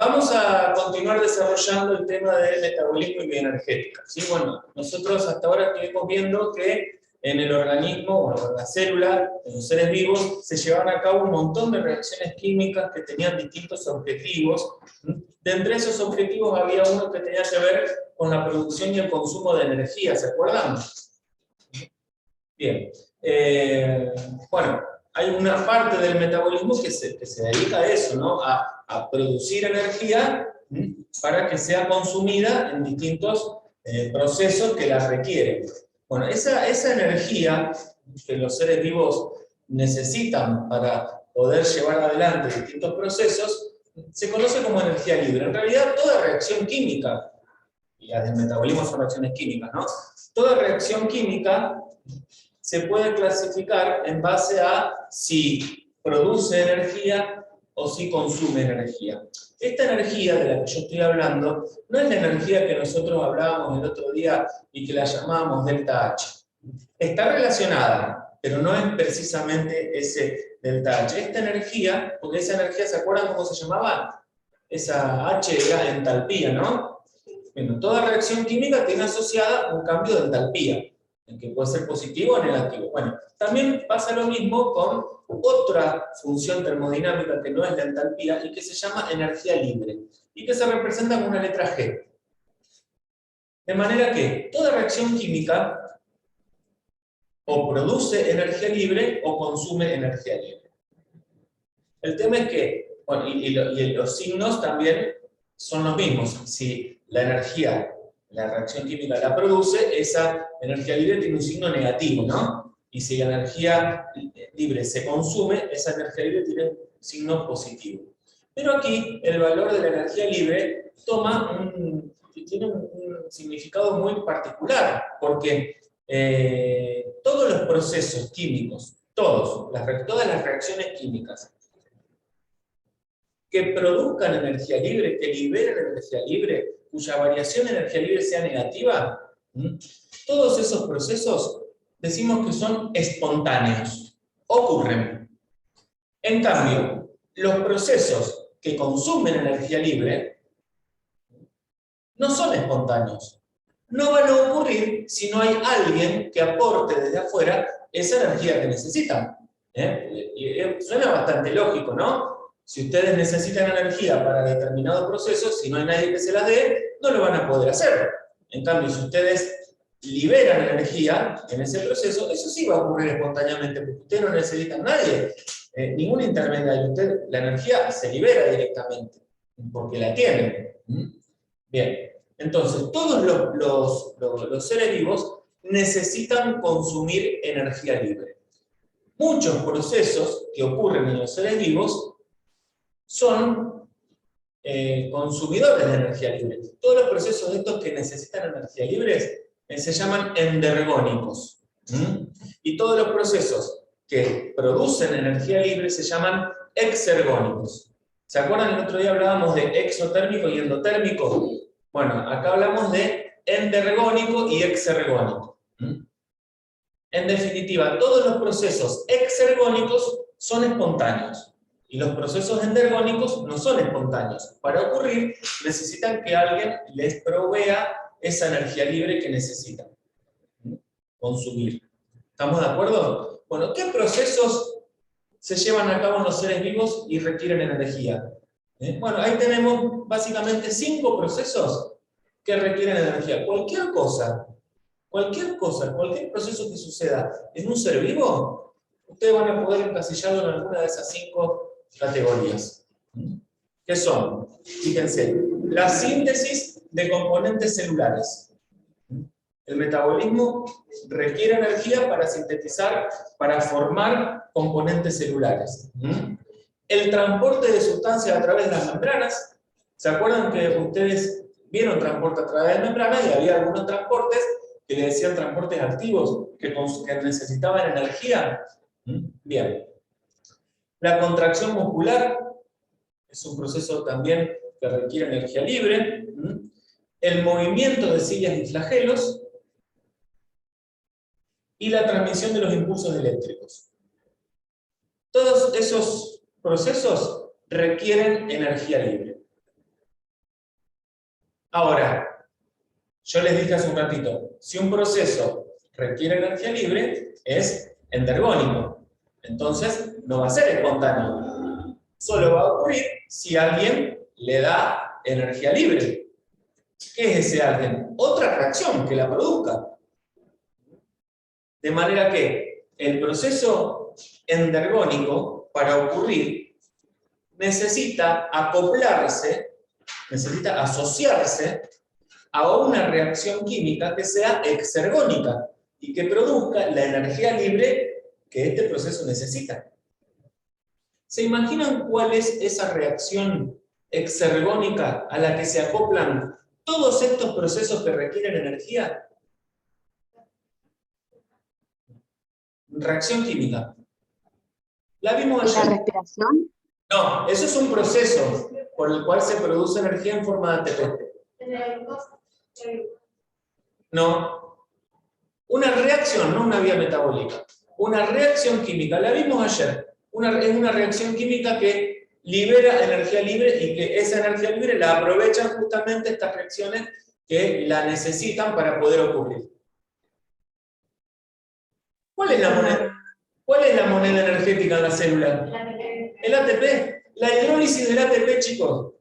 Vamos a continuar desarrollando el tema del metabolismo y bioenergética, ¿sí? Bueno, nosotros hasta ahora estuvimos viendo que en el organismo, bueno, en la célula, en los seres vivos, se llevaban a cabo un montón de reacciones químicas que tenían distintos objetivos. De entre esos objetivos había uno que tenía que ver con la producción y el consumo de energía, ¿se acuerdan? Bien. Bueno, hay una parte del metabolismo que se dedica a eso, ¿no? A producir energía para que sea consumida en distintos procesos que la requieren. Bueno, esa energía que los seres vivos necesitan para poder llevar adelante distintos procesos se conoce como energía libre. En realidad, toda reacción química, y las del metabolismo son reacciones químicas, ¿no? Toda reacción química se puede clasificar en base a si produce energía o si consume energía. Esta energía de la que yo estoy hablando no es la energía que nosotros hablábamos el otro día y que la llamábamos delta H. Está relacionada, pero no es precisamente ese delta H. Esta energía, porque esa energía, ¿se acuerdan cómo se llamaba? Esa H era entalpía, ¿no? Bueno, toda reacción química tiene asociada un cambio de entalpía, que puede ser positivo o negativo. Bueno, también pasa lo mismo con otra función termodinámica que no es la entalpía y que se llama energía libre, y que se representa con una letra G. De manera que toda reacción química o produce energía libre o consume energía libre. El tema es que, bueno, y los signos también son los mismos. Si la energía, la reacción química la produce, esa energía libre tiene un signo negativo, ¿no? Y si la energía libre se consume, esa energía libre tiene un signo positivo. Pero aquí el valor de la energía libre tiene un significado muy particular, porque todos los procesos químicos, todas las reacciones químicas que produzcan energía libre, que liberen energía libre, cuya variación de energía libre sea negativa, todos esos procesos decimos que son espontáneos, ocurren. En cambio, los procesos que consumen energía libre no son espontáneos. No van a ocurrir si no hay alguien que aporte desde afuera esa energía que necesitan. Suena bastante lógico, ¿no? Si ustedes necesitan energía para determinados procesos, si no hay nadie que se las dé, no lo van a poder hacer. En cambio, si ustedes liberan energía en ese proceso, eso sí va a ocurrir espontáneamente, porque ustedes no necesitan a nadie, ningún intermediario. La energía se libera directamente, porque la tienen. Bien, entonces todos los seres vivos necesitan consumir energía libre. Muchos procesos que ocurren en los seres vivos son consumidores de energía libre. Todos los procesos de estos que necesitan energía libre se llaman endergónicos. Y todos los procesos que producen energía libre se llaman exergónicos. ¿Se acuerdan? El otro día hablábamos de exotérmico y endotérmico. Bueno, acá hablamos de endergónico y exergónico. En definitiva, todos los procesos exergónicos son espontáneos y los procesos endergónicos no son espontáneos. Para ocurrir, necesitan que alguien les provea esa energía libre que necesitan consumir. ¿Estamos de acuerdo? Bueno, ¿qué procesos se llevan a cabo en los seres vivos y requieren energía? Bueno, ahí tenemos básicamente 5 procesos que requieren energía. Cualquier proceso que suceda en un ser vivo, ustedes van a poder encasillarlo en alguna de esas 5 categorías. ¿Qué son? Fíjense, la síntesis de componentes celulares. El metabolismo requiere energía para sintetizar, para formar componentes celulares. El transporte de sustancias a través de las membranas. ¿Se acuerdan que ustedes vieron transporte a través de membranas y había algunos transportes que le decían transportes activos que necesitaban energía? Bien. La contracción muscular es un proceso también que requiere energía libre. El movimiento de cilias y flagelos y la transmisión de los impulsos eléctricos. Todos esos procesos requieren energía libre. Ahora, yo les dije hace un ratito, si un proceso requiere energía libre, es endergónico. Entonces, no va a ser espontáneo. Solo va a ocurrir si alguien le da energía libre. ¿Qué es ese alguien? Otra reacción que la produzca. De manera que el proceso endergónico, para ocurrir, necesita acoplarse, necesita asociarse a una reacción química que sea exergónica y que produzca la energía libre que este proceso necesita. ¿Se imaginan cuál es esa reacción exergónica a la que se acoplan todos estos procesos que requieren energía? Reacción química. ¿La vimos ayer? ¿La respiración? No, eso es un proceso por el cual se produce energía en forma de ATP. No. Una reacción, no una vía metabólica. Una reacción química, la vimos ayer. Es una reacción química que libera energía libre y que esa energía libre la aprovechan justamente estas reacciones que la necesitan para poder ocurrir. ¿Cuál es la moneda energética en la célula? El ATP. La hidrólisis del ATP, chicos.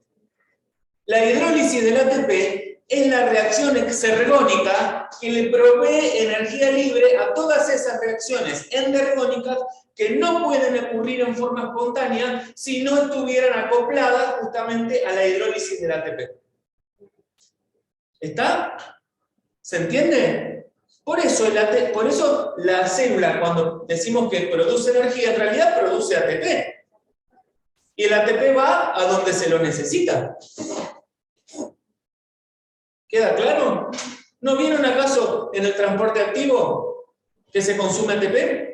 La hidrólisis del ATP es la reacción exergónica que le provee energía libre a todas esas reacciones endergónicas que no pueden ocurrir en forma espontánea si no estuvieran acopladas justamente a la hidrólisis del ATP. ¿Está? ¿Se entiende? Por eso la célula, cuando decimos que produce energía, en realidad produce ATP. Y el ATP va a donde se lo necesita. ¿Queda claro? ¿No vieron acaso en el transporte activo que se consume ATP?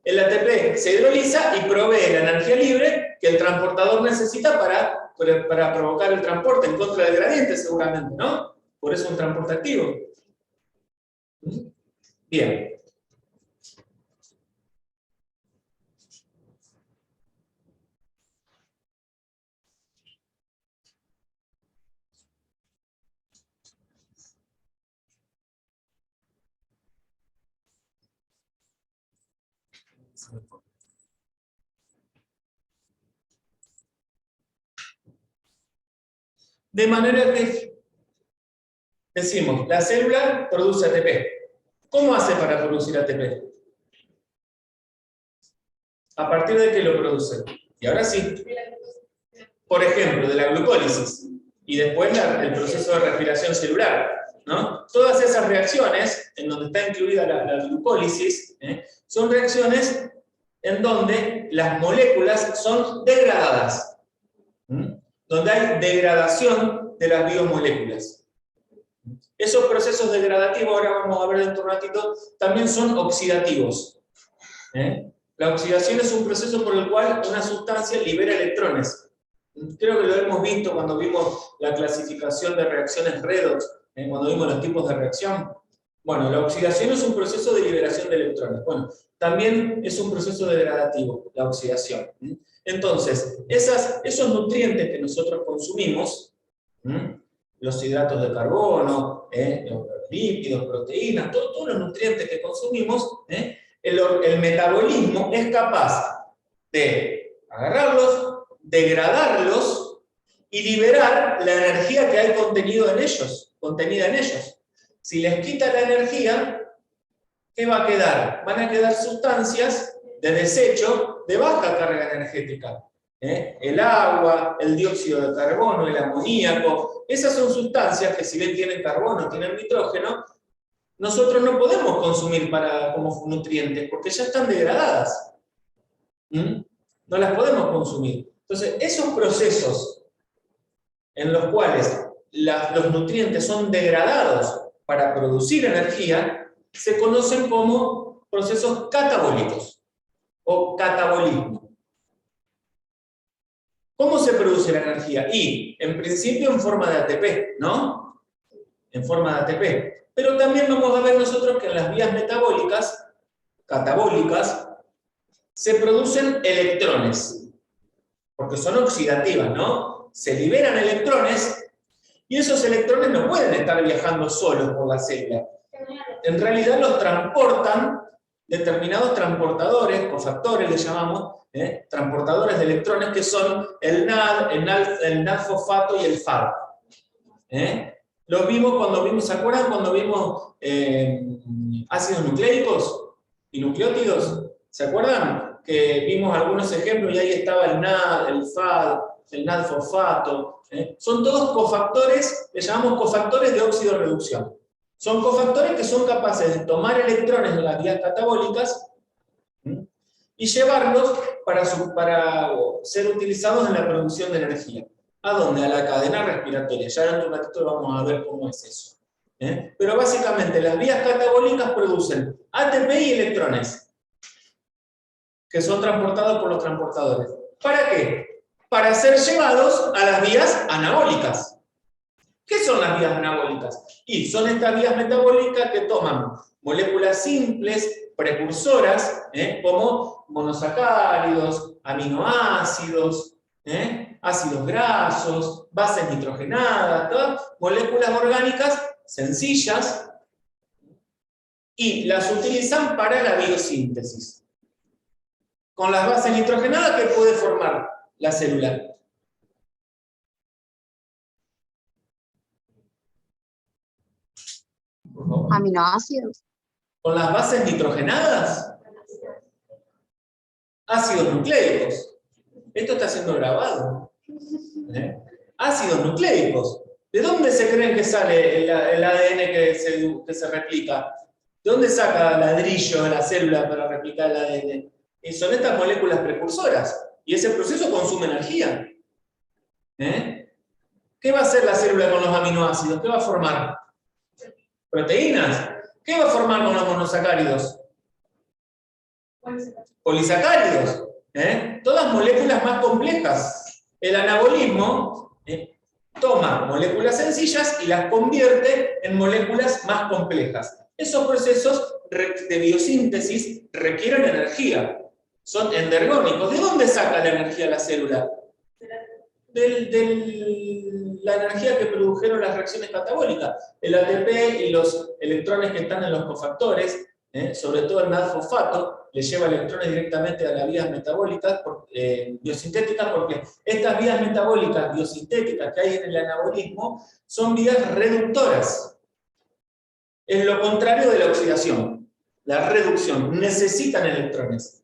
El ATP se hidroliza y provee la energía libre que el transportador necesita para provocar el transporte en contra del gradiente, seguramente, ¿no? Por eso un transporte activo. Bien. De manera que decimos, la célula produce ATP. ¿Cómo hace para producir ATP? ¿A partir de qué lo produce? Y ahora sí. Por ejemplo, de la glucólisis. Y después el proceso de respiración celular, ¿no? Todas esas reacciones, en donde está incluida la glucólisis, son reacciones en donde las moléculas son degradadas. Donde hay degradación de las biomoléculas. Esos procesos degradativos, ahora vamos a ver dentro de un ratito, también son oxidativos. La oxidación es un proceso por el cual una sustancia libera electrones. Creo que lo hemos visto cuando vimos la clasificación de reacciones redox, cuando vimos los tipos de reacción. Bueno, la oxidación es un proceso de liberación de electrones. Bueno, también es un proceso degradativo, la oxidación. Entonces, esos nutrientes que nosotros consumimos, los hidratos de carbono, los lípidos, proteínas, todos los nutrientes que consumimos, el metabolismo es capaz de agarrarlos, degradarlos y liberar la energía que hay contenida en ellos. Si les quita la energía, ¿qué va a quedar? Van a quedar sustancias de desecho de baja carga energética. El agua, el dióxido de carbono, el amoníaco, esas son sustancias que si bien tienen carbono, tienen nitrógeno, nosotros no podemos consumir como nutrientes porque ya están degradadas. No las podemos consumir. Entonces, esos procesos en los cuales los nutrientes son degradados para producir energía, se conocen como procesos catabólicos o catabolismo. ¿Cómo se produce la energía? Y, en principio, en forma de ATP, ¿no? En forma de ATP. Pero también vamos a ver nosotros que en las vías metabólicas, catabólicas, se producen electrones, porque son oxidativas, ¿no? Se liberan electrones Y esos electrones no pueden estar viajando solos por la célula. En realidad los transportan determinados transportadores, cofactores le llamamos, transportadores de electrones, que son el NAD, el NAD-fosfato y el FAD. Los vimos cuando vimos, ¿se acuerdan cuando vimos ácidos nucleicos y nucleótidos? ¿Se acuerdan? Que vimos algunos ejemplos y ahí estaba el NAD, el FAD, el NAD-fosfato. Son todos cofactores, le llamamos cofactores de óxido-reducción. Son cofactores que son capaces de tomar electrones de las vías catabólicas y llevarlos para ser utilizados en la producción de energía. ¿A dónde? A la cadena respiratoria. Ya en un ratito vamos a ver cómo es eso. Pero básicamente las vías catabólicas producen ATP y electrones, que son transportados por los transportadores. ¿Para qué? Para ser llevados a las vías anabólicas. ¿Qué son las vías anabólicas? Y son estas vías metabólicas que toman moléculas simples, precursoras, como monosacáridos, aminoácidos, ácidos grasos, bases nitrogenadas, todas moléculas orgánicas sencillas, y las utilizan para la biosíntesis. Con las bases nitrogenadas, ¿qué puede formar la célula? Aminoácidos. Con las bases nitrogenadas, ácidos nucleicos. Esto está siendo grabado. Ácidos nucleicos. ¿De dónde se creen que sale el ADN que se replica? ¿De dónde saca ladrillo la célula para replicar el ADN? Y son estas moléculas precursoras. Y ese proceso consume energía. ¿Qué va a hacer la célula con los aminoácidos? ¿Qué va a formar? Proteínas. ¿Qué va a formar con los monosacáridos? Polisacáridos. Todas moléculas más complejas. El anabolismo toma moléculas sencillas y las convierte en moléculas más complejas. Esos procesos de biosíntesis requieren energía. Son endergónicos. ¿De dónde saca la energía la célula? La energía que produjeron las reacciones catabólicas. El ATP y los electrones que están en los cofactores, sobre todo el NAD-fosfato, le lleva electrones directamente a las vías metabólicas biosintéticas, porque estas vías metabólicas biosintéticas que hay en el anabolismo son vías reductoras. Es lo contrario de la oxidación, la reducción. Necesitan electrones.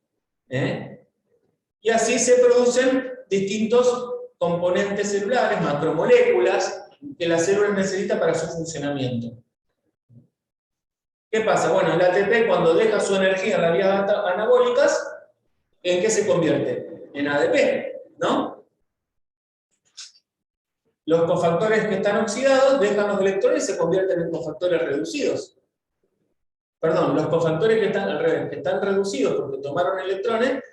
Y así se producen distintos componentes celulares, macromoléculas, que la célula necesita para su funcionamiento. ¿Qué pasa? Bueno, el ATP cuando deja su energía en las vías anabólicas, ¿en qué se convierte? En ADP, ¿no? Los cofactores que están oxidados dejan los electrones y se convierten en cofactores reducidos. Perdón, los cofactores que están al revés, que están reducidos porque tomaron electrones,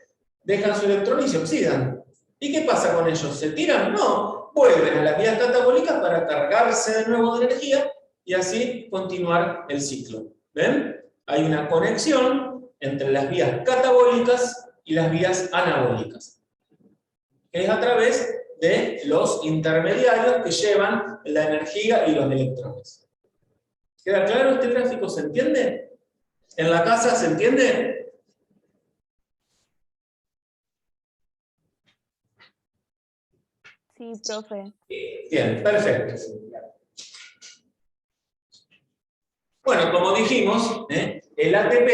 dejan su electrón y se oxidan. ¿Y qué pasa con ellos? ¿Se tiran? No, vuelven a las vías catabólicas para cargarse de nuevo de energía y así continuar el ciclo. ¿Ven? Hay una conexión entre las vías catabólicas y las vías anabólicas, que es a través de los intermediarios que llevan la energía y los electrones. ¿Queda claro este gráfico? ¿Se entiende? ¿En la casa se entiende? Sí, profe. Bien, perfecto. Bueno, como dijimos, el ATP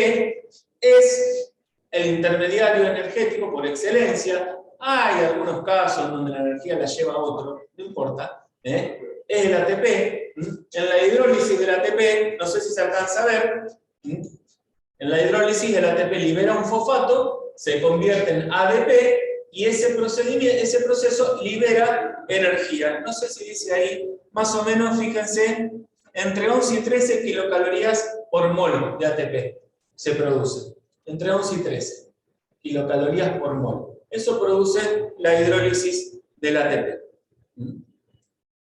es el intermediario energético por excelencia. Hay algunos casos donde la energía la lleva otro, no importa. Es el ATP. En la hidrólisis del ATP, no sé si se alcanza a ver, en la hidrólisis el ATP libera un fosfato, se convierte en ADP, y ese proceso libera energía. No sé si dice ahí, más o menos, fíjense, entre 11 y 13 kilocalorías por mol de ATP se produce. Entre 11 y 13 kilocalorías por mol. Eso produce la hidrólisis del ATP.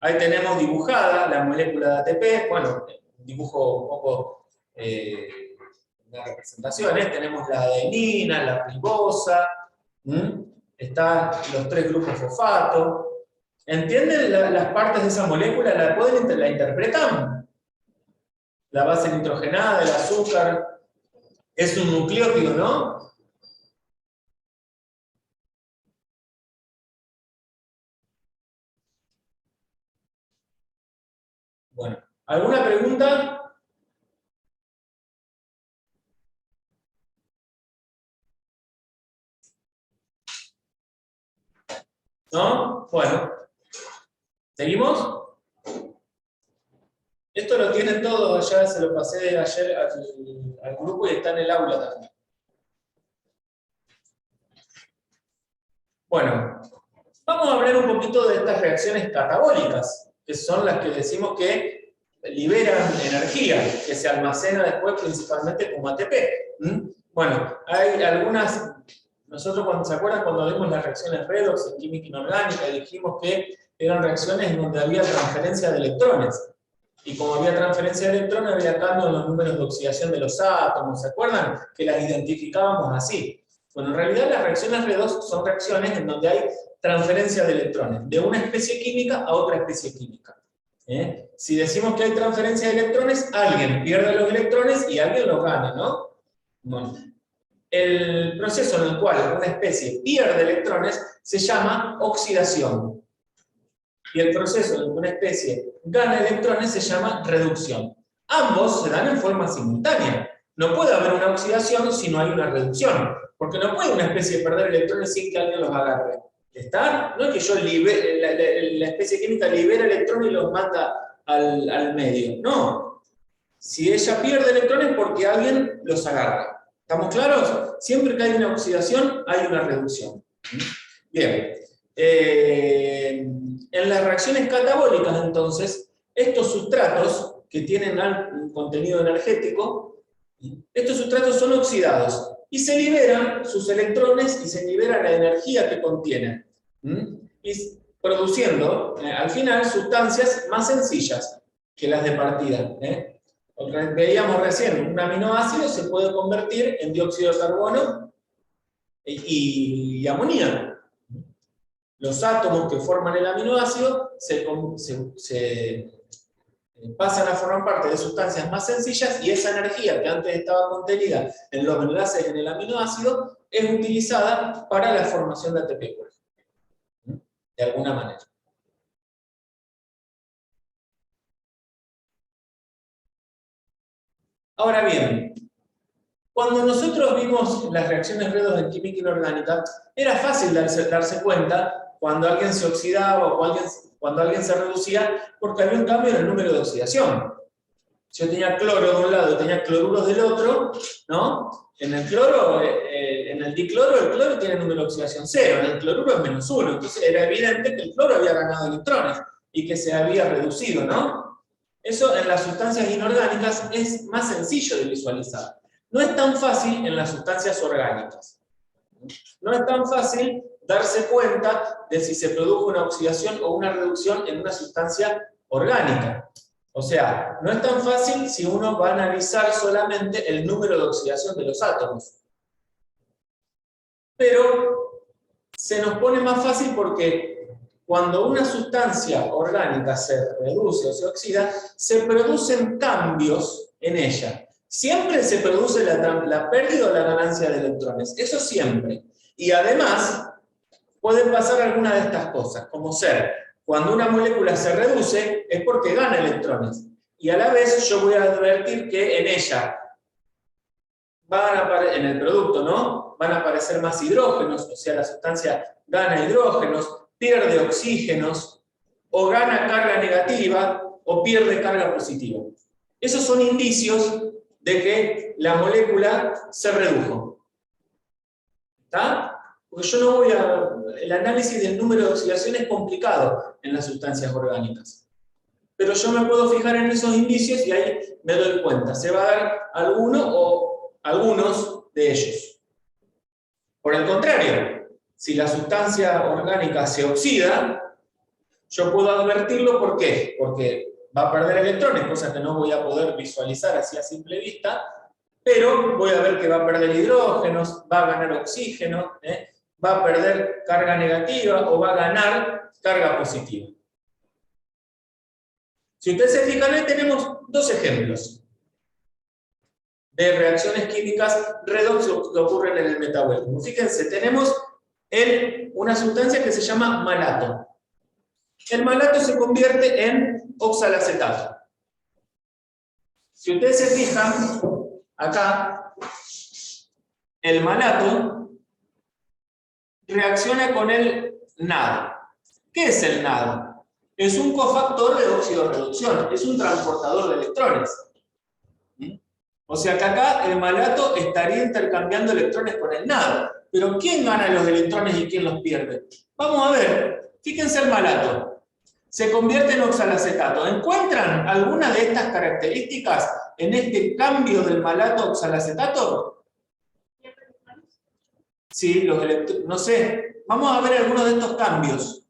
Ahí tenemos dibujada la molécula de ATP. Bueno, dibujo un poco las representaciones. Tenemos la adenina, la ribosa. Están los tres grupos fosfato. ¿Entienden las partes de esa molécula? ¿La interpretan? La base nitrogenada, el azúcar, es un nucleótido, ¿no? Bueno, ¿alguna pregunta? ¿No? Bueno, ¿seguimos? Esto lo tienen todos, ya se lo pasé ayer al grupo y está en el aula también. Bueno, vamos a hablar un poquito de estas reacciones catabólicas, que son las que decimos que liberan energía, que se almacena después principalmente como ATP. Bueno, hay algunas, nosotros cuando se acuerdan cuando vimos las reacciones redox en química inorgánica, dijimos que eran reacciones en donde había transferencia de electrones. Y como había transferencia de electrones, había cambio en los números de oxidación de los átomos, ¿se acuerdan? Que las identificábamos así. Bueno, en realidad las reacciones redox son reacciones en donde hay transferencia de electrones, de una especie química a otra especie química. Si decimos que hay transferencia de electrones, alguien pierde los electrones y alguien los gana, ¿no? Bueno, el proceso en el cual una especie pierde electrones se llama oxidación. Y el proceso en el que una especie gana electrones se llama reducción. Ambos se dan en forma simultánea. No puede haber una oxidación si no hay una reducción, porque no puede una especie perder electrones sin que alguien los agarre. ¿Está? No es que yo la especie química libera electrones y los manda al medio. No. Si ella pierde electrones es porque alguien los agarra. ¿Estamos claros? Siempre que hay una oxidación, hay una reducción. Bien. En las reacciones catabólicas, entonces, estos sustratos que tienen un contenido energético, estos sustratos son oxidados y se liberan sus electrones y se libera la energía que contienen, y produciendo al final sustancias más sencillas que las de partida. Veíamos recién, un aminoácido se puede convertir en dióxido de carbono y amoníaco. Los átomos que forman el aminoácido se pasan a formar parte de sustancias más sencillas y esa energía que antes estaba contenida en los enlaces en el aminoácido es utilizada para la formación de ATP, por ejemplo, de alguna manera. Ahora bien, cuando nosotros vimos las reacciones redox en química inorgánica, era fácil darse cuenta cuando alguien se oxidaba o cuando alguien se reducía, porque había un cambio en el número de oxidación. Si yo tenía cloro de un lado y tenía cloruros del otro, ¿no? En el cloro, en el dicloro, el cloro tiene número de oxidación 0, en el cloruro es -1, entonces era evidente que el cloro había ganado electrones y que se había reducido, ¿no? Eso en las sustancias inorgánicas es más sencillo de visualizar. No es tan fácil en las sustancias orgánicas. No es tan fácil darse cuenta de si se produjo una oxidación o una reducción en una sustancia orgánica. O sea, no es tan fácil si uno va a analizar solamente el número de oxidación de los átomos. Pero se nos pone más fácil porque cuando una sustancia orgánica se reduce o se oxida, se producen cambios en ella. Siempre se produce la pérdida o la ganancia de electrones. Eso siempre. Y además, pueden pasar algunas de estas cosas, como ser, cuando una molécula se reduce, es porque gana electrones. Y a la vez yo voy a advertir que en ella, en el producto, ¿no? Van a aparecer más hidrógenos, o sea, la sustancia gana hidrógenos, pierde oxígenos, o gana carga negativa, o pierde carga positiva. Esos son indicios de que la molécula se redujo. ¿Está? Porque yo no voy a... El análisis del número de oxidación es complicado en las sustancias orgánicas. Pero yo me puedo fijar en esos indicios y ahí me doy cuenta. Se va a dar alguno o algunos de ellos. Por el contrario, si la sustancia orgánica se oxida, yo puedo advertirlo. ¿Por qué? Porque va a perder electrones, cosa que no voy a poder visualizar así a simple vista, pero voy a ver que va a perder hidrógenos, va a ganar oxígeno, va a perder carga negativa o va a ganar carga positiva. Si ustedes se fijan, ahí tenemos dos ejemplos de reacciones químicas redox que ocurren en el metabolismo. Fíjense, tenemos una sustancia que se llama malato. El malato se convierte en oxalacetato. Si ustedes se fijan, acá, el malato reacciona con el NAD. ¿Qué es el NAD? Es un cofactor de óxido-reducción, es un transportador de electrones. O sea que acá el malato estaría intercambiando electrones con el NAD. Pero ¿quién gana los electrones y quién los pierde? Vamos a ver, fíjense el malato. Se convierte en oxalacetato. ¿Encuentran alguna de estas características en este cambio del malato a oxalacetato? Sí, no sé. Vamos a ver algunos de estos cambios.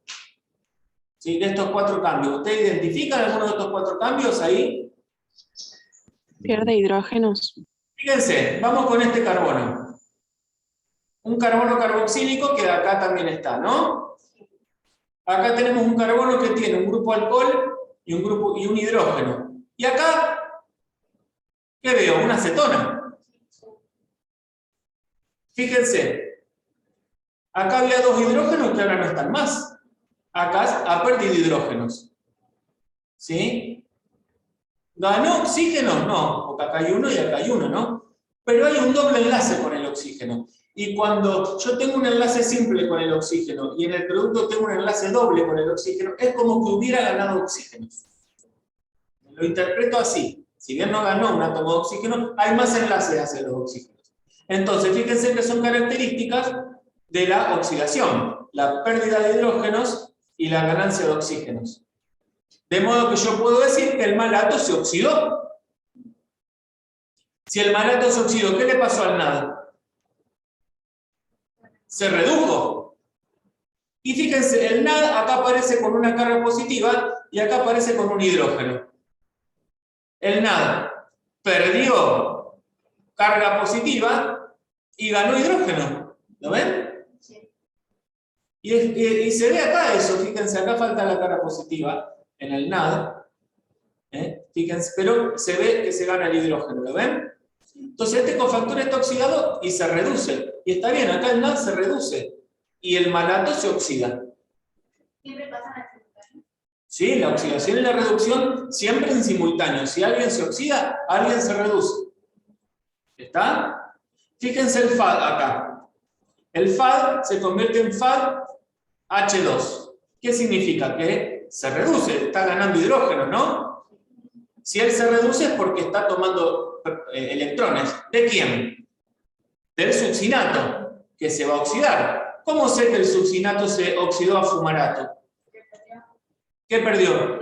Sí, de estos 4 cambios. ¿Ustedes identifican algunos de estos 4 cambios ahí? Pierde hidrógenos. Fíjense, vamos con este carbono. Un carbono carboxílico que acá también está, ¿no? Acá tenemos un carbono que tiene un grupo alcohol y un hidrógeno. Y acá, ¿qué veo? Una acetona. Fíjense, acá había 2 hidrógenos que ahora no están más. Acá ha perdido hidrógenos. ¿Sí? ¿Ganó oxígeno? No, porque acá hay uno y acá hay uno, ¿no? Pero hay un doble enlace con el oxígeno. Y cuando yo tengo un enlace simple con el oxígeno y en el producto tengo un enlace doble con el oxígeno, es como que hubiera ganado oxígeno. Lo interpreto así. Si bien no ganó un átomo de oxígeno, hay más enlaces hacia los oxígenos. Entonces, fíjense que son características de la oxidación, la pérdida de hidrógenos y la ganancia de oxígenos. De modo que yo puedo decir que el malato se oxidó. Si el malato se oxidó, ¿qué le pasó al NAD? Se redujo. Y fíjense, el NAD acá aparece con una carga positiva y acá aparece con un hidrógeno. El NAD perdió carga positiva y ganó hidrógeno. ¿Lo ven? Sí. Y se ve acá eso, fíjense, acá falta la carga positiva en el NAD. Fíjense, pero se ve que se gana el hidrógeno, ¿lo ven? Entonces este cofactor está oxidado y se reduce. Y está bien, acá el NAD se reduce. Y el malato se oxida. ¿Siempre pasan en simultáneo? Sí, la oxidación y la reducción siempre en simultáneo. Si alguien se oxida, alguien se reduce. ¿Está? Fíjense el FAD acá. El FAD se convierte en FAD-H2. ¿Qué significa? Que se reduce, está ganando hidrógeno, ¿no? Si él se reduce es porque está tomando electrones. ¿De quién? Del succinato, que se va a oxidar. ¿Cómo sé que el succinato se oxidó a fumarato? ¿Qué perdió?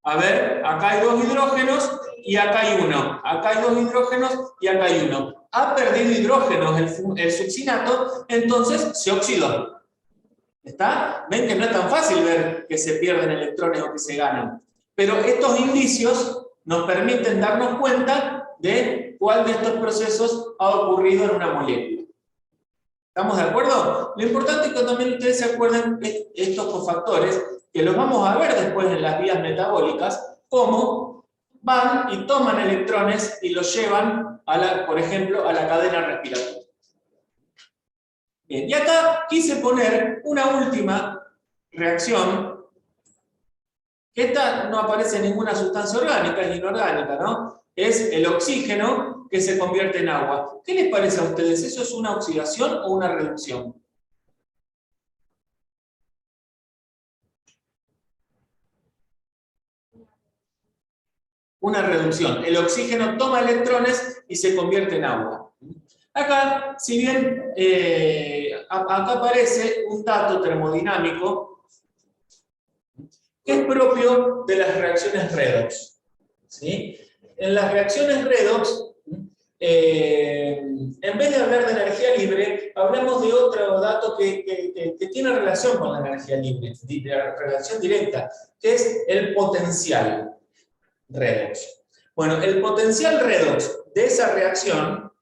A ver, acá hay 2 hidrógenos y acá hay 1. Acá hay 2 hidrógenos y acá hay 1. Ha perdido hidrógenos el succinato, entonces se oxidó. ¿Está? Ven que no es tan fácil ver que se pierden electrones o que se ganan. Pero estos indicios nos permiten darnos cuenta de cuál de estos procesos ha ocurrido en una molécula. ¿Estamos de acuerdo? Lo importante es que también ustedes se acuerden de estos cofactores, que los vamos a ver después en las vías metabólicas, cómo van y toman electrones y los llevan, por ejemplo, a la cadena respiratoria. Bien, y acá quise poner una última reacción. Esta no aparece en ninguna sustancia orgánica, es inorgánica, ¿no? Es el oxígeno que se convierte en agua. ¿Qué les parece a ustedes? ¿Eso es una oxidación o una reducción? Una reducción. El oxígeno toma electrones y se convierte en agua. Acá, si bien acá aparece un dato termodinámico que es propio de las reacciones redox. ¿Sí? En las reacciones redox, en vez de hablar de energía libre, hablamos de otro dato que tiene relación con la energía libre, la relación directa, que es el potencial redox. Bueno, el potencial redox de esa reacción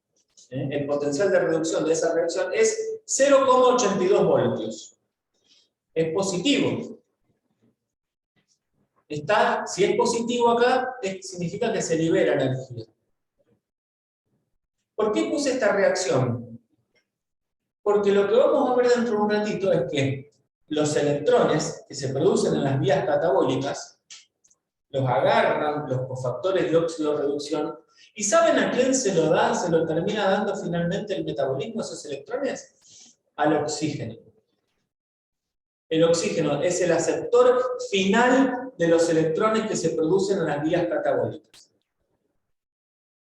el potencial de reducción de esa reacción es 0,82 voltios. Es positivo. Si es positivo acá, significa que se libera energía. ¿Por qué puse esta reacción? Porque lo que vamos a ver dentro de un ratito es que los electrones que se producen en las vías catabólicas los agarran los cofactores de óxido-reducción y ¿saben a quién se lo da? Se lo termina dando finalmente el metabolismo de esos electrones al oxígeno. El oxígeno es el aceptor final de los electrones que se producen en las vías catabólicas.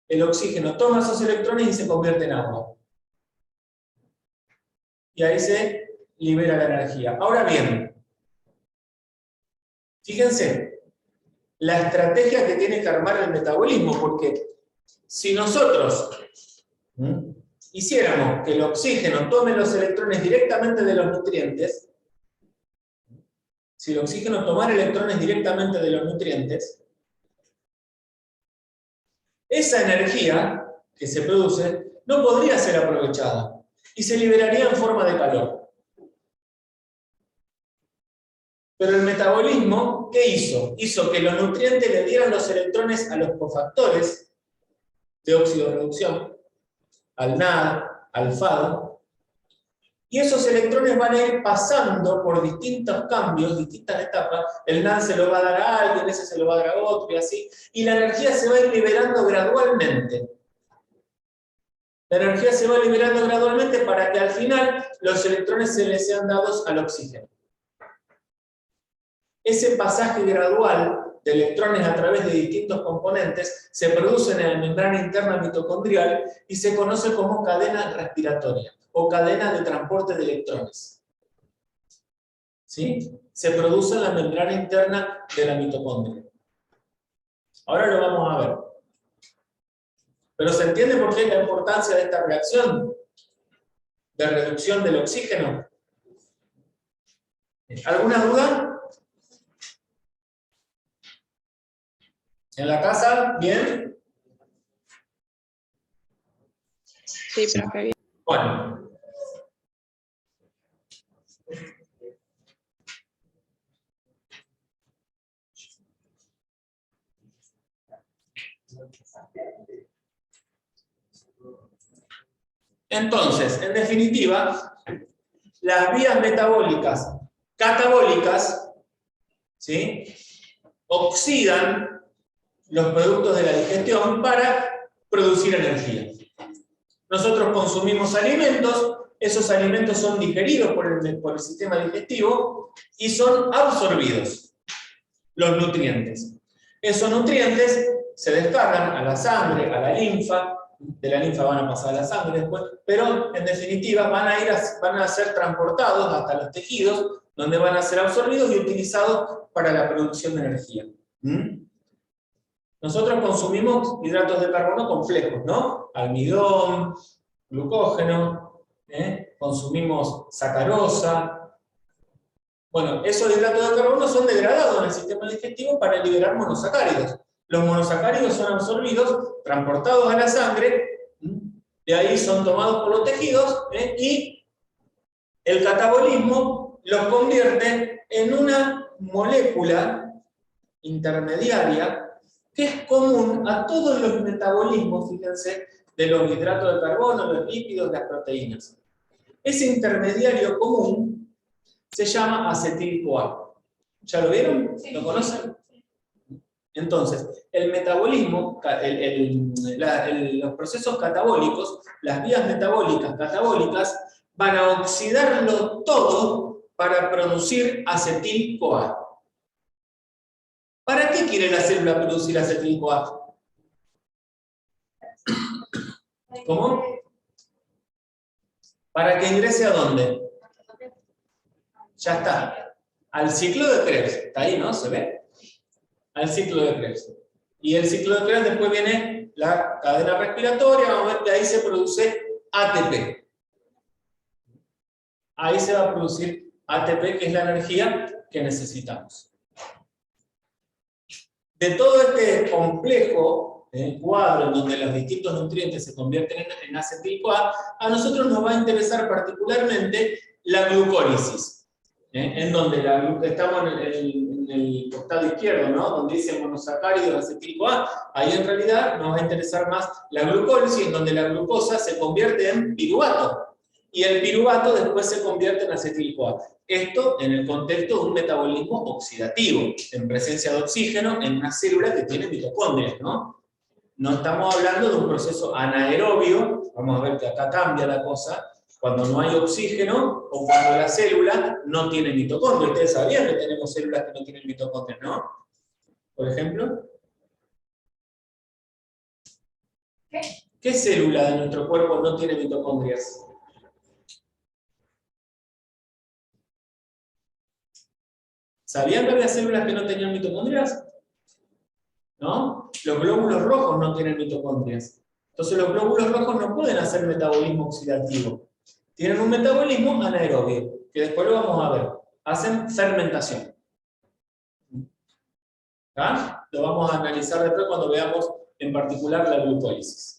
El oxígeno toma esos electrones y se convierte en agua. Y ahí se libera la energía. Ahora bien, fíjense, la estrategia que tiene que armar el metabolismo, porque si nosotros hiciéramos que el oxígeno tome los electrones directamente de los nutrientes, si el oxígeno tomara electrones directamente de los nutrientes, esa energía que se produce no podría ser aprovechada y se liberaría en forma de calor. Pero el metabolismo, ¿qué hizo? Hizo que los nutrientes le dieran los electrones a los cofactores de óxido-reducción, al NAD, al FAD, y esos electrones van a ir pasando por distintos cambios, distintas etapas. El NAD se lo va a dar a alguien, ese se lo va a dar a otro, y así. Y la energía se va a ir liberando gradualmente. La energía se va liberando gradualmente para que al final los electrones se les sean dados al oxígeno. Ese pasaje gradual de electrones a través de distintos componentes se produce en la membrana interna mitocondrial y se conoce como cadena respiratoria o cadena de transporte de electrones. ¿Sí? Se produce en la membrana interna de la mitocondria. Ahora lo vamos a ver. Pero ¿se entiende por qué es la importancia de esta reacción de reducción del oxígeno? ¿Alguna duda? ¿En la casa? ¿Bien? Sí, profe, bien. Bueno. Entonces, en definitiva, las vías metabólicas catabólicas, ¿sí?, oxidan los productos de la digestión para producir energía. Nosotros consumimos alimentos, esos alimentos son digeridos por el sistema digestivo y son absorbidos, los nutrientes. Esos nutrientes se descargan a la sangre, a la linfa, de la linfa van a pasar a la sangre después, pero en definitiva van a ser transportados hasta los tejidos, donde van a ser absorbidos y utilizados para la producción de energía. Nosotros consumimos hidratos de carbono complejos, ¿no? Almidón, glucógeno, consumimos sacarosa. Bueno, esos hidratos de carbono son degradados en el sistema digestivo para liberar monosacáridos. Los monosacáridos son absorbidos, transportados a la sangre, de ahí son tomados por los tejidos, y el catabolismo los convierte en una molécula intermediaria que es común a todos los metabolismos, fíjense, de los hidratos de carbono, los lípidos, las proteínas. Ese intermediario común se llama acetil-CoA. ¿Ya lo vieron? ¿Lo conocen? Entonces, el metabolismo, los procesos catabólicos, las vías metabólicas catabólicas, van a oxidarlo todo para producir acetil-CoA. ¿Para qué quiere la célula producir acetil-CoA? ¿Cómo? ¿Para que ingrese a dónde? Ya está. Al ciclo de Krebs. Está ahí, ¿no? ¿Se ve? Al ciclo de Krebs. Y el ciclo de Krebs después viene la cadena respiratoria, vamos a ver que ahí se produce ATP. Ahí se va a producir ATP, que es la energía que necesitamos. De todo este complejo cuadro en donde los distintos nutrientes se convierten en acetil-CoA, a nosotros nos va a interesar particularmente la glucólisis, en donde estamos en el costado izquierdo, ¿no? Donde dice monosacáridos acetil-CoA, ahí en realidad nos va a interesar más la glucólisis, en donde la glucosa se convierte en piruvato, y el piruvato después se convierte en acetil-CoA. Esto en el contexto de un metabolismo oxidativo, en presencia de oxígeno en una célula que tiene mitocondrias, ¿no? No estamos hablando de un proceso anaerobio, vamos a ver que acá cambia la cosa, cuando no hay oxígeno o cuando la célula no tiene mitocondrias. Ustedes sabían que tenemos células que no tienen mitocondrias, ¿no? Por ejemplo. ¿Qué célula de nuestro cuerpo no tiene mitocondrias? ¿Sabían que había células que no tenían mitocondrias? ¿No? Los glóbulos rojos no tienen mitocondrias. Entonces los glóbulos rojos no pueden hacer metabolismo oxidativo. Tienen un metabolismo anaerobio, que después lo vamos a ver. Hacen fermentación. ¿Ah? Lo vamos a analizar después cuando veamos en particular la glucólisis.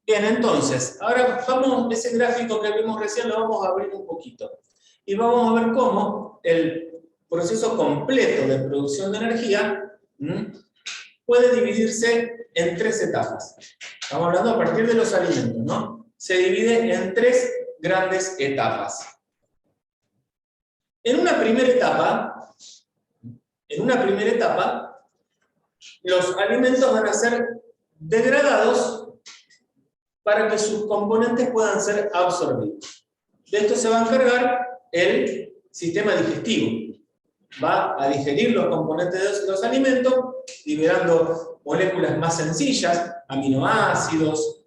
Bien, entonces, ahora vamos, ese gráfico que vimos recién lo vamos a abrir un poquito. Y vamos a ver cómo el proceso completo de producción de energía puede dividirse en 3 etapas. Estamos hablando a partir de los alimentos, ¿no? Se divide en 3 grandes etapas. En una primera etapa, los alimentos van a ser degradados para que sus componentes puedan ser absorbidos. De esto se va a encargar el sistema digestivo. Va a digerir los componentes de los alimentos, liberando moléculas más sencillas, aminoácidos,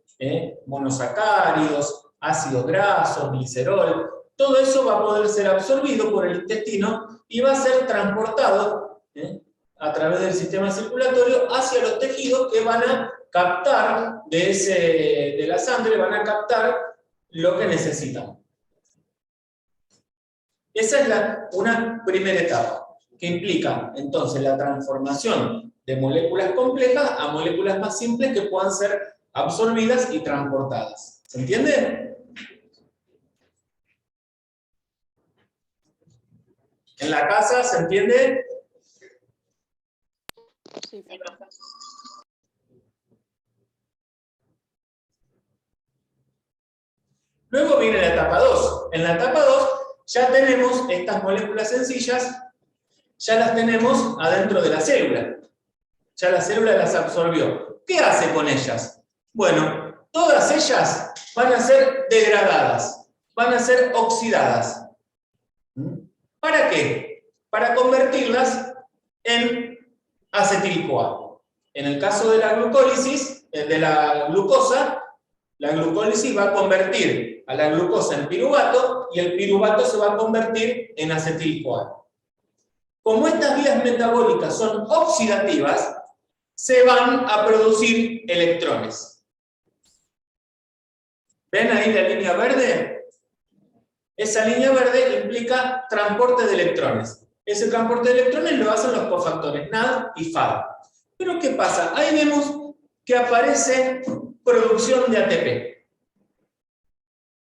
monosacáridos, ácidos grasos, glicerol. Todo eso va a poder ser absorbido por el intestino y va a ser transportado a través del sistema circulatorio hacia los tejidos que van a captar de la sangre, van a captar lo que necesitan. Esa es una primera etapa, que implica entonces la transformación de moléculas complejas a moléculas más simples que puedan ser absorbidas y transportadas. ¿Se entiende? ¿En la casa se entiende? Sí, perfecto. Luego viene la etapa 2. En la etapa 2 ya tenemos estas moléculas sencillas, ya las tenemos adentro de la célula. Ya la célula las absorbió. ¿Qué hace con ellas? Bueno, todas ellas van a ser degradadas, van a ser oxidadas. ¿Para qué? Para convertirlas en acetil-CoA. En el caso de la glucólisis, de la glucosa, la glucólisis va a convertir a la glucosa en piruvato y el piruvato se va a convertir en acetil-CoA. Como estas vías metabólicas son oxidativas, se van a producir electrones. ¿Ven ahí la línea verde? Esa línea verde implica transporte de electrones. Ese transporte de electrones lo hacen los cofactores NAD y FAD. Pero ¿qué pasa? Ahí vemos que aparece producción de ATP.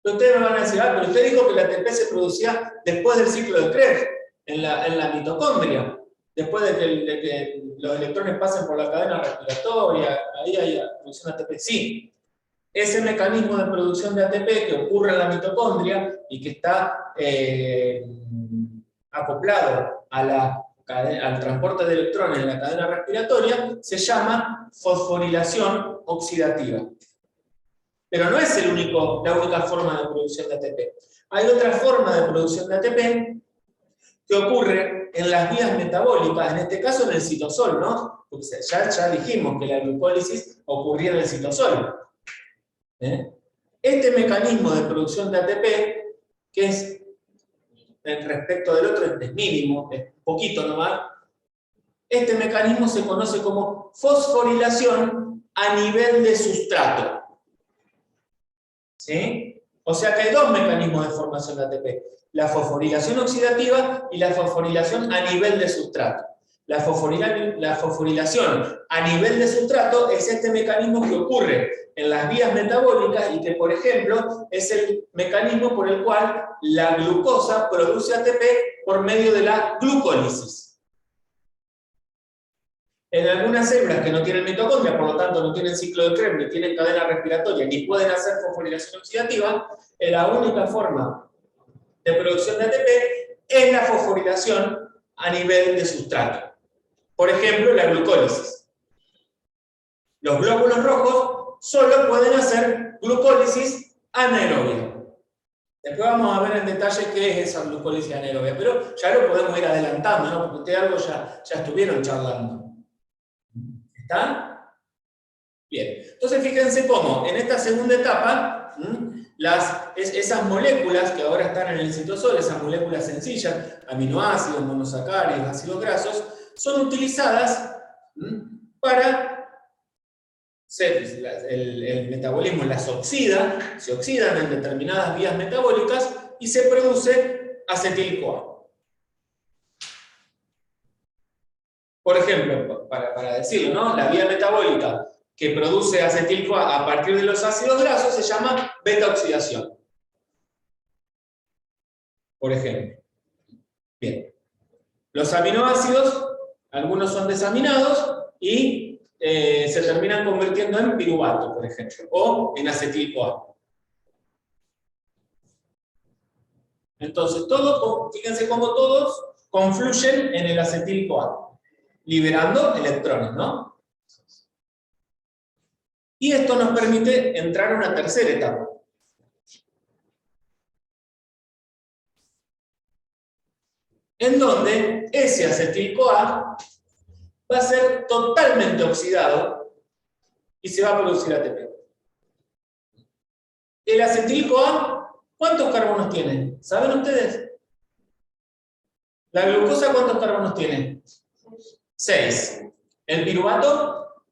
Ustedes me van a decir, pero usted dijo que la ATP se producía después del ciclo de Krebs, en la mitocondria, después de que los electrones pasen por la cadena respiratoria, ahí hay producción de ATP. Sí, ese mecanismo de producción de ATP que ocurre en la mitocondria y que está acoplado al transporte de electrones en la cadena respiratoria, se llama fosforilación oxidativa. Pero no es la única forma de producción de ATP. Hay otra forma de producción de ATP que ocurre en las vías metabólicas, en este caso en el citosol, ¿no? Porque ya dijimos que la glucólisis ocurría en el citosol. Este mecanismo de producción de ATP, que es respecto del otro es mínimo, es poquito nomás. Este mecanismo se conoce como fosforilación a nivel de sustrato. ¿Sí? O sea que hay dos mecanismos de formación de ATP. La fosforilación oxidativa y la fosforilación a nivel de sustrato. La fosforilación a nivel de sustrato es este mecanismo que ocurre en las vías metabólicas y que, por ejemplo, es el mecanismo por el cual la glucosa produce ATP por medio de la glucólisis. En algunas células que no tienen mitocondria, por lo tanto no tienen ciclo de Krebs, ni tienen cadena respiratoria, ni pueden hacer fosforilación oxidativa, la única forma de producción de ATP es la fosforilación a nivel de sustrato. Por ejemplo, la glucólisis. Los glóbulos rojos solo pueden hacer glucólisis anaerobia. Después vamos a ver en detalle qué es esa glucólisis anaerobia, pero ya lo podemos ir adelantando, ¿no? Porque ustedes algo ya estuvieron charlando. ¿Están? Bien. Entonces fíjense cómo en esta segunda etapa esas moléculas que ahora están en el citosol, esas moléculas sencillas, aminoácidos, monosacáridos, ácidos grasos, son utilizadas para el metabolismo las oxida, se oxidan en determinadas vías metabólicas y se produce acetil-CoA. Por ejemplo, para decirlo, ¿no? La vía metabólica que produce acetil-CoA a partir de los ácidos grasos se llama beta-oxidación. Por ejemplo. Bien. Los aminoácidos, algunos son desaminados y se terminan convirtiendo en piruvato, por ejemplo, o en acetil-CoA. Entonces, fíjense cómo todos confluyen en el acetil-CoA, liberando electrones, ¿no? Y esto nos permite entrar a una tercera etapa. En donde ese acetil-CoA va a ser totalmente oxidado y se va a producir ATP. El acetil-CoA, ¿cuántos carbonos tiene? ¿Saben ustedes? ¿La glucosa cuántos carbonos tiene? 6. ¿El piruvato?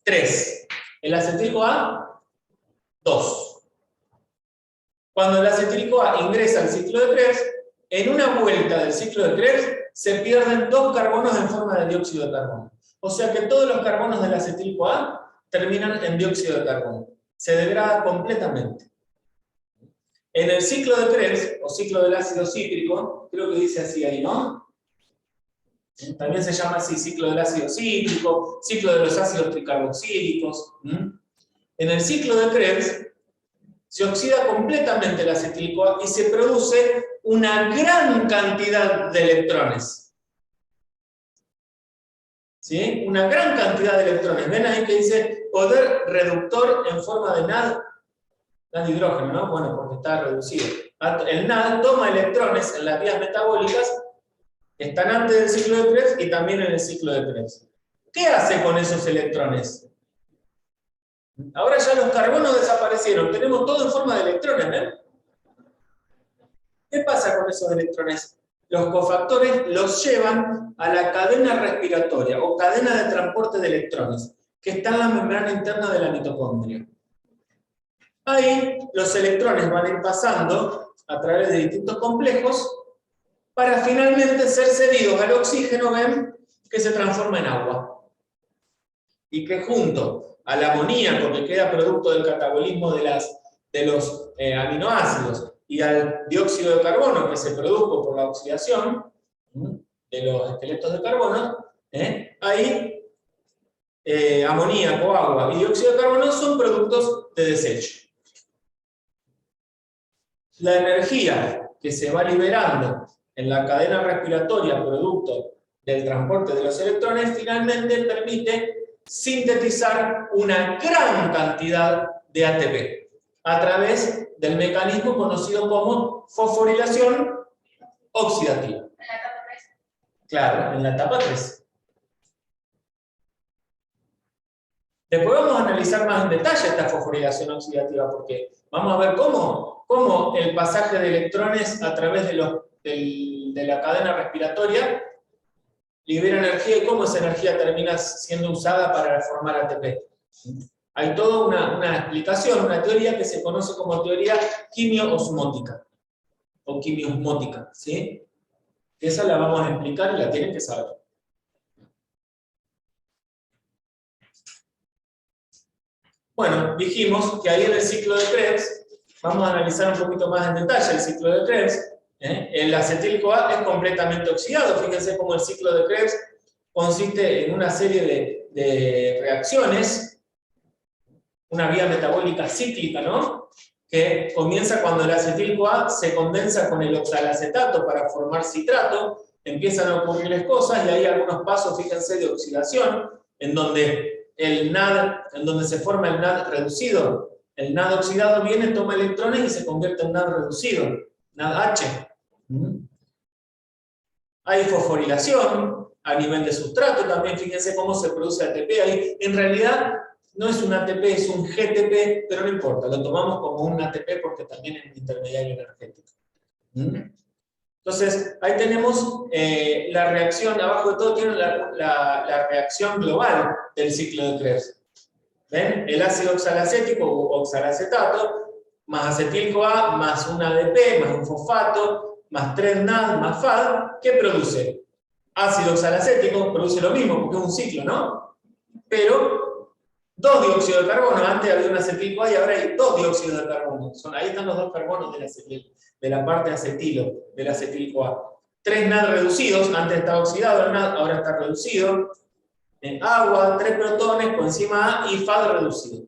3. ¿El acetil-CoA? 2. Cuando el acetil-CoA ingresa al ciclo de Krebs, en una vuelta del ciclo de Krebs se pierden 2 carbonos en forma de dióxido de carbono. O sea que todos los carbonos del acetil-CoA terminan en dióxido de carbono. Se degrada completamente. En el ciclo de Krebs, o ciclo del ácido cítrico, creo que dice así ahí, ¿no? También se llama así ciclo del ácido cítrico, ciclo de los ácidos tricarboxílicos. En el ciclo de Krebs se oxida completamente el acetil-CoA y se produce una gran cantidad de electrones. ¿Sí? Una gran cantidad de electrones. Ven ahí que dice poder reductor en forma de NAD hidrógeno, ¿no? Bueno, porque está reducido. El NAD toma electrones en las vías metabólicas que están antes del ciclo de Krebs y también en el ciclo de Krebs. ¿Qué hace con esos electrones? Ahora ya los carbonos desaparecieron, tenemos todo en forma de electrones, ¿ven? ¿Qué pasa con esos electrones? Los cofactores los llevan a la cadena respiratoria o cadena de transporte de electrones, que está en la membrana interna de la mitocondria. Ahí los electrones van a ir pasando a través de distintos complejos para finalmente ser cedidos al oxígeno, ven, que se transforma en agua. Y que junto al amoníaco que queda producto del catabolismo de los aminoácidos y al dióxido de carbono que se produjo por la oxidación de los esqueletos de carbono, ahí amoníaco, agua y dióxido de carbono son productos de desecho. La energía que se va liberando en la cadena respiratoria producto del transporte de los electrones finalmente permite sintetizar una gran cantidad de ATP a través del mecanismo conocido como fosforilación oxidativa. En la etapa 3. Claro, en la etapa 3. Después vamos a analizar más en detalle esta fosforilación oxidativa porque vamos a ver cómo el pasaje de electrones a través de de la cadena respiratoria, libera energía y cómo esa energía termina siendo usada para formar ATP. Hay toda una explicación, una teoría que se conoce como teoría quimio-osmótica, o quimiosmótica, ¿sí? Esa la vamos a explicar y la tienen que saber. Bueno, dijimos que ahí en el ciclo de Krebs, vamos a analizar un poquito más en detalle el ciclo de Krebs. El acetil-CoA es completamente oxidado. Fíjense cómo el ciclo de Krebs consiste en una serie de reacciones, una vía metabólica cíclica, ¿no? Que comienza cuando el acetil-CoA se condensa con el oxalacetato para formar citrato, empiezan a ocurrirles cosas y hay algunos pasos, fíjense, de oxidación, en donde el NAD, en donde se forma el NAD reducido. El NAD oxidado viene, toma electrones y se convierte en NAD reducido, NADH. Hay fosforilación a nivel de sustrato también, fíjense cómo se produce ATP ahí. En realidad no es un ATP, es un GTP, pero no importa, lo tomamos como un ATP porque también es un intermediario energético. Entonces, ahí tenemos la reacción, abajo de todo tiene la reacción global del ciclo de Krebs. ¿Ven? El ácido oxalacético o oxalacetato, más acetil-CoA, más un ADP, más un fosfato, más 3 NAD, más FAD, ¿qué produce? Ácido oxalacético produce lo mismo, porque es un ciclo, ¿no? Pero 2 dióxidos de carbono, antes había un acetil-CoA y ahora hay 2 dióxidos de carbono. Ahí están los 2 carbonos de la parte acetilo, del acetil-CoA. 3 NAD reducidos, antes estaba oxidado el NAD, ahora está reducido. En agua, 3 protones, coenzima A y FAD reducido.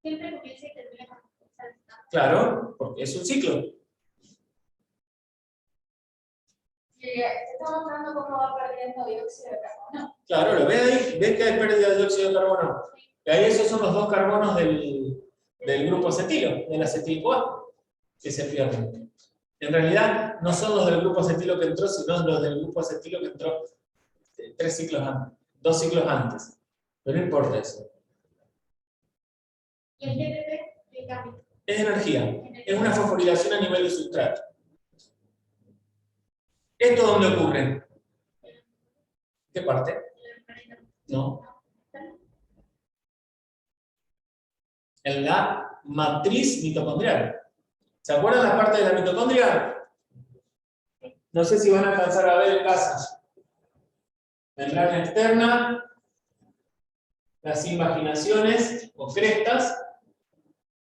Siempre comienza y termina con oxalacetato. Claro, porque es un ciclo. Estamos mostrando cómo va perdiendo dióxido de carbono. Claro, ¿lo ves ahí? ¿Ves que hay pérdida de dióxido de carbono? Y ahí esos son los 2 carbonos del grupo acetilo, del acetil-CoA, que se pierden. En realidad, no son los del grupo acetilo que entró, sino los del grupo acetilo que entró 3 ciclos antes, 2 ciclos antes. Pero no importa eso. ¿Y el GTP qué cambia? Es energía, es una fosforilación a nivel de sustrato. ¿Esto dónde ocurre? ¿Qué parte? No. En la matriz mitocondrial. ¿Se acuerdan la parte de la mitocondria? No sé si van a alcanzar a ver en casa. Membrana externa, las invaginaciones o crestas,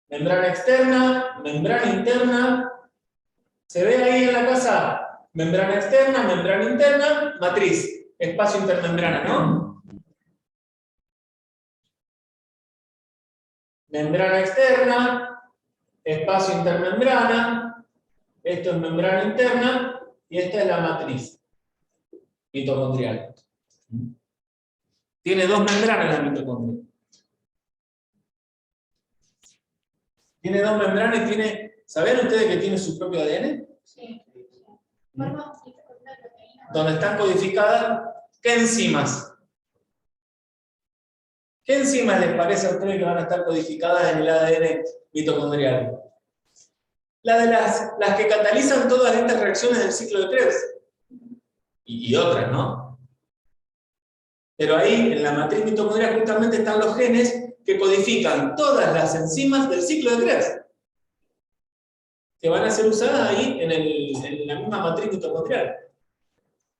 membrana externa, membrana interna. ¿Se ve ahí en la casa? Membrana externa, membrana interna, matriz, espacio intermembrana, ¿no? Membrana externa, espacio intermembrana, esto es membrana interna y esta es la matriz mitocondrial. Tiene 2 membranas la mitocondria. Tiene 2 membranas y tiene... ¿Saben ustedes que tiene su propio ADN? Sí. Donde están codificadas, ¿qué enzimas? ¿Qué enzimas les parece a ustedes que van a estar codificadas en el ADN mitocondrial? Las que catalizan todas estas reacciones del ciclo de Krebs. Y otras, ¿no? Pero ahí, en la matriz mitocondrial, justamente están los genes que codifican todas las enzimas del ciclo de Krebs, que van a ser usadas ahí en la misma matriz mitocondrial.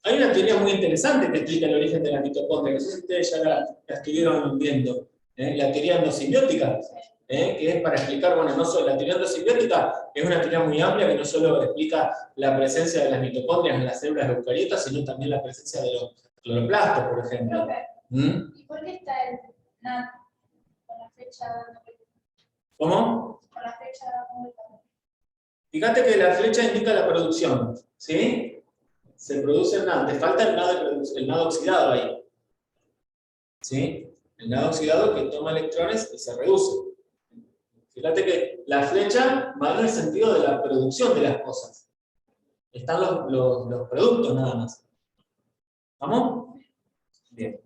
Hay una teoría muy interesante que explica el origen de la mitocondria, no sé si ustedes ya la estuvieron viendo, la teoría endosimbiótica, que es para explicar, bueno, no solo la teoría endosimbiótica es una teoría muy amplia que no solo explica la presencia de las mitocondrias en las células eucariotas, sino también la presencia de los cloroplastos, por ejemplo. ¿Y por qué está el NAD con la flecha dando vuelta? ¿Cómo? Con la flecha dando vuelta. Fíjate que la flecha indica la producción, ¿sí? Se produce el NAD, te falta el NAD oxidado ahí. ¿Sí? El NAD oxidado que toma electrones y se reduce. Fíjate que la flecha va en el sentido de la producción de las cosas. Están los productos nada más. ¿Vamos? Bien.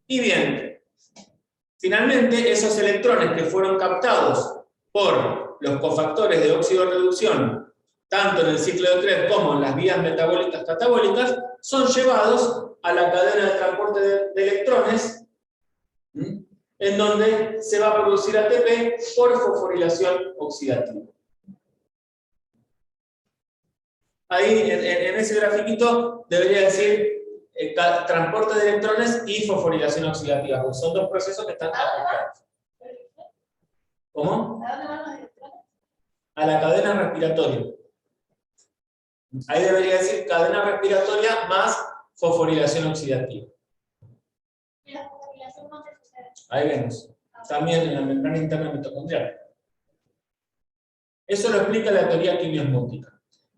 Y bien, finalmente esos electrones que fueron captados por los cofactores de óxido reducción, tanto en el ciclo de Krebs como en las vías metabólicas catabólicas, son llevados a la cadena de transporte de electrones, en donde se va a producir ATP por fosforilación oxidativa. Ahí, en ese grafiquito, debería decir transporte de electrones y fosforilación oxidativa, porque son dos procesos que están asociados. ¿Cómo? ¿A dónde van los electrones? A la cadena respiratoria. Ahí debería decir cadena respiratoria más fosforilación oxidativa. ¿Y la fosforilación cuánto sucede? Ahí vemos. También en la membrana interna mitocondrial. Eso lo explica la teoría quimiosmótica.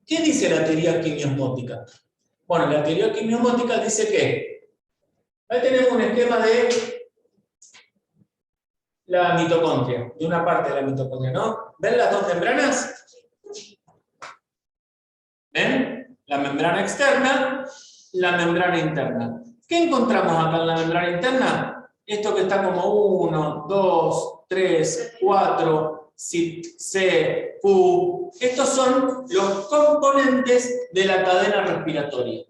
¿Qué dice la teoría quimiosmótica? Bueno, la teoría quimiosmótica dice que ahí tenemos un esquema de la mitocondria, de una parte de la mitocondria, ¿no? ¿Ven las dos membranas? ¿Ven? La membrana externa, la membrana interna. ¿Qué encontramos acá en la membrana interna? Esto que está como 1, 2, 3, 4, C, Q. Estos son los componentes de la cadena respiratoria.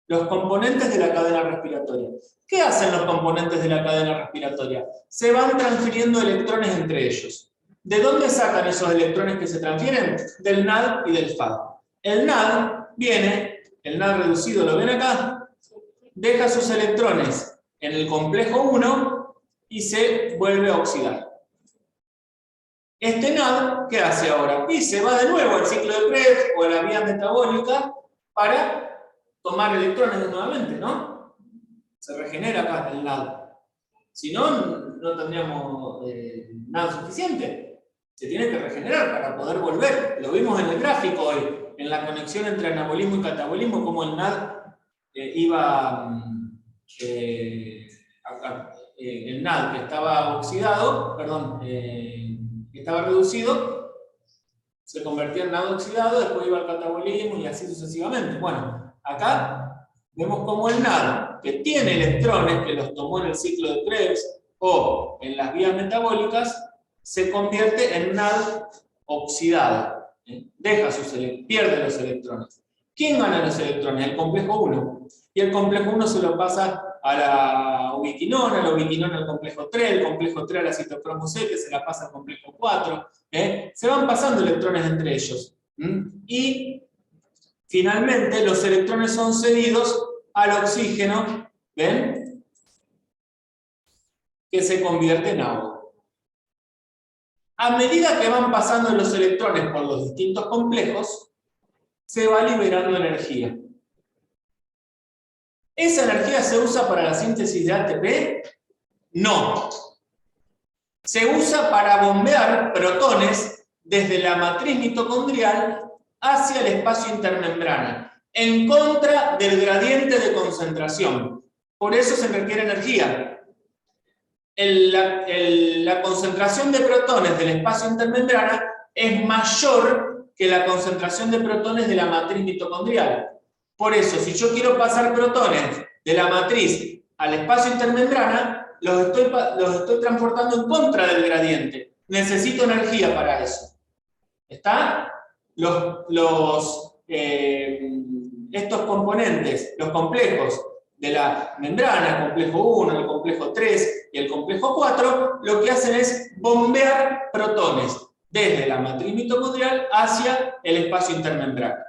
Los componentes de la cadena respiratoria. ¿Qué hacen los componentes de la cadena respiratoria? Se van transfiriendo electrones entre ellos. ¿De dónde sacan esos electrones que se transfieren? Del NAD y del FAD. El NAD viene, el NAD reducido, ¿lo ven acá? Deja sus electrones en el complejo 1 y se vuelve a oxidar. Este NAD, ¿qué hace ahora? Y se va de nuevo al ciclo de Krebs o a la vía metabólica para tomar electrones nuevamente, ¿no? Se regenera acá el NAD. Si no, no tendríamos NAD suficiente. Se tiene que regenerar para poder volver. Lo vimos en el gráfico hoy, en la conexión entre anabolismo y catabolismo, como el NAD el NAD que estaba oxidado, perdón, que estaba reducido, se convertía en NAD oxidado, después iba al catabolismo y así sucesivamente. Bueno, acá vemos como el NAD, que tiene electrones, que los tomó en el ciclo de Krebs o en las vías metabólicas, se convierte en NAD oxidado. Pierde los electrones. ¿Quién gana los electrones? El complejo 1. Y el complejo 1 se lo pasa a la ubiquinona al complejo 3, el complejo 3 a la citocromo C, que se la pasa al complejo 4. Se van pasando electrones entre ellos. Y finalmente los electrones son cedidos al oxígeno, ¿ven? Que se convierte en agua. A medida que van pasando los electrones por los distintos complejos, se va liberando energía. ¿Esa energía se usa para la síntesis de ATP? No. Se usa para bombear protones desde la matriz mitocondrial hacia el espacio intermembrana, en contra del gradiente de concentración. Por eso se requiere energía. La concentración de protones del espacio intermembrana es mayor que la concentración de protones de la matriz mitocondrial. Por eso, si yo quiero pasar protones de la matriz al espacio intermembrana, los estoy transportando en contra del gradiente. Necesito energía para eso. ¿Está? Estos componentes, los complejos de la membrana, el complejo 1, el complejo 3 y el complejo 4, lo que hacen es bombear protones desde la matriz mitocondrial hacia el espacio intermembrana.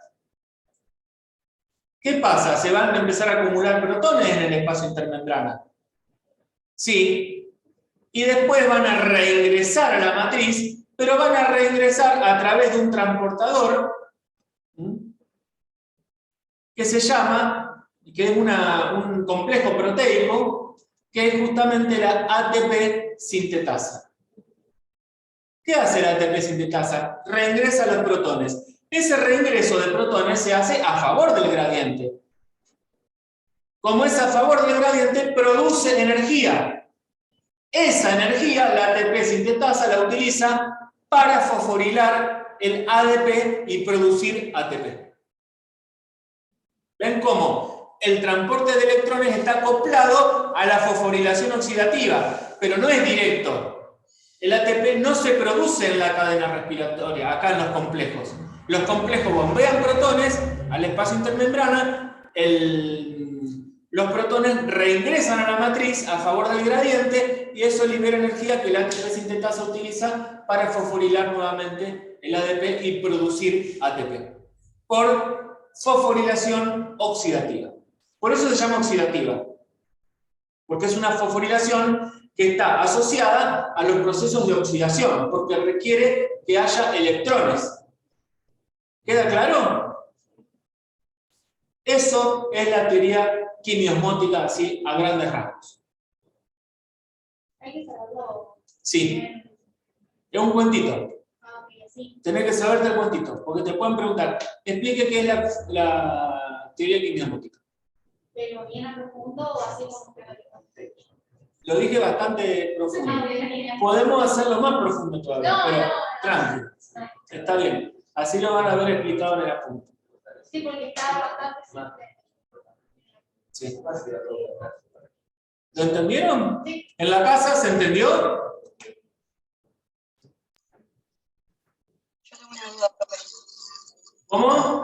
¿Qué pasa? ¿Se van a empezar a acumular protones en el espacio intermembrana? Sí. Y después van a reingresar a la matriz, pero van a reingresar a través de un transportador que se llama, que es un complejo proteico, que es justamente la ATP sintetasa. ¿Qué hace la ATP sintetasa? Reingresa los protones. Ese reingreso de protones se hace a favor del gradiente. Como es a favor del gradiente, produce energía. Esa energía, la ATP sintetasa, la utiliza para fosforilar el ADP y producir ATP. ¿Ven cómo? El transporte de electrones está acoplado a la fosforilación oxidativa, pero no es directo. El ATP no se produce en la cadena respiratoria, acá en los complejos. Los complejos bombean protones al espacio intermembrana, los protones reingresan a la matriz a favor del gradiente y eso libera energía que el ATP sintetasa utiliza para fosforilar nuevamente el ADP y producir ATP. Por fosforilación oxidativa. Por eso se llama oxidativa. Porque es una fosforilación que está asociada a los procesos de oxidación, porque requiere que haya electrones. ¿Queda claro? Eso es la teoría quimiosmótica, así a grandes rasgos. Hay que saberlo. Sí. Es un cuentito. Ah, ok, así. Tenés que saberte el cuentito, porque te pueden preguntar, explique qué es la teoría quimiosmótica. Pero bien a profundo o así como que Lo dije bastante profundo. Ah, bien. Podemos hacerlo más profundo todavía, No, pero no, no. tranquilo. No. Está bien. Así lo van a ver explicado en el apunte. Sí, porque está bastante simple. Sí. ¿Lo entendieron? Sí. ¿En la casa se entendió? Yo tengo una duda, profe. ¿Cómo?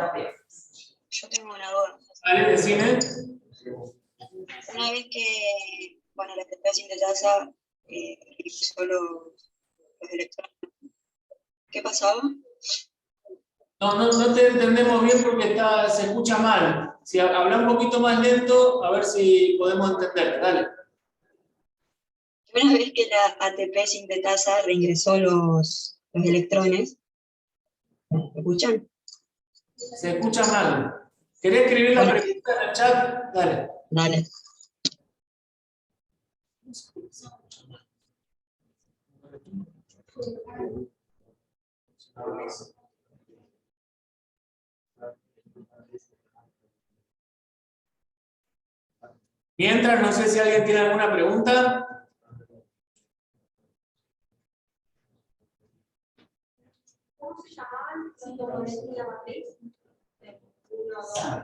Yo tengo una duda. Dale, decime. Una vez que, bueno, la ATP sintetasa solo los electrones, ¿qué pasaba? No te entendemos bien porque se escucha mal. Si habla un poquito más lento, a ver si podemos entender. Dale. Una vez que la ATP sintetasa reingresó los electrones, ¿me escuchan? Se escucha mal. ¿Querés escribir la pregunta en el chat? Dale. Dale. Mientras, no sé si alguien tiene alguna pregunta. ¿Cómo se llamaban los componentes de la matriz?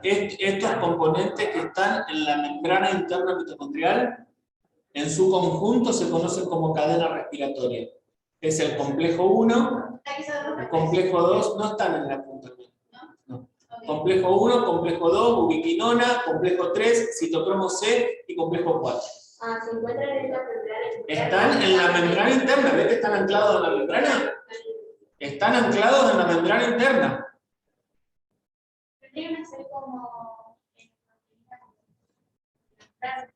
Estos componentes que están en la membrana interna mitocondrial, en su conjunto se conocen como cadena respiratoria. Es el complejo 1, el complejo 2, no están en la punta. No. Complejo 1, complejo 2, ubiquinona, complejo 3, citocromo C y complejo 4. Ah, se encuentran en esta membrana interna. Están en la membrana interna. ¿Ves que están anclados en la membrana? Están anclados en la membrana interna. Tendrían que ser como.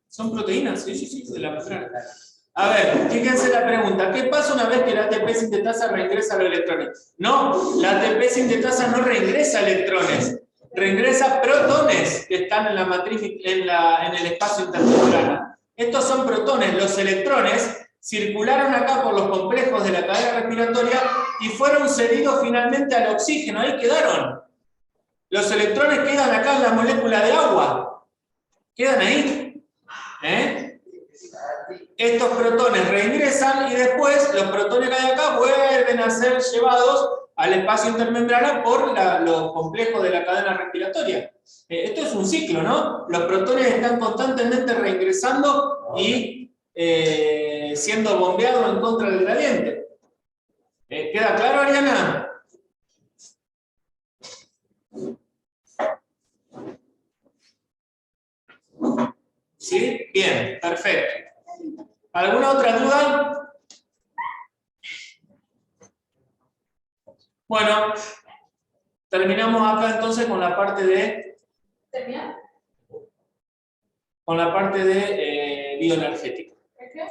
Son proteínas, sí, de la membrana. A ver, fíjense la pregunta. ¿Qué pasa una vez que la ATP sintetasa reingresa los electrones? No, la ATP sintetasa no reingresa electrones. Reingresa protones que están en la matriz, en el espacio intermembrana. Estos son protones. Los electrones circularon acá por los complejos de la cadena respiratoria y fueron cedidos finalmente al oxígeno. Ahí quedaron. Los electrones quedan acá en la molécula de agua. Quedan ahí. Estos protones reingresan y después los protones que hay acá vuelven a ser llevados al espacio intermembrana por los complejos de la cadena respiratoria. Esto es un ciclo, ¿no? Los protones están constantemente reingresando y siendo bombeados en contra del gradiente. ¿Queda claro, Ariana? ¿Sí? Bien, perfecto. ¿Alguna otra duda? Bueno, terminamos acá entonces con la parte de... ¿Terminó? Con la parte de bioenergética.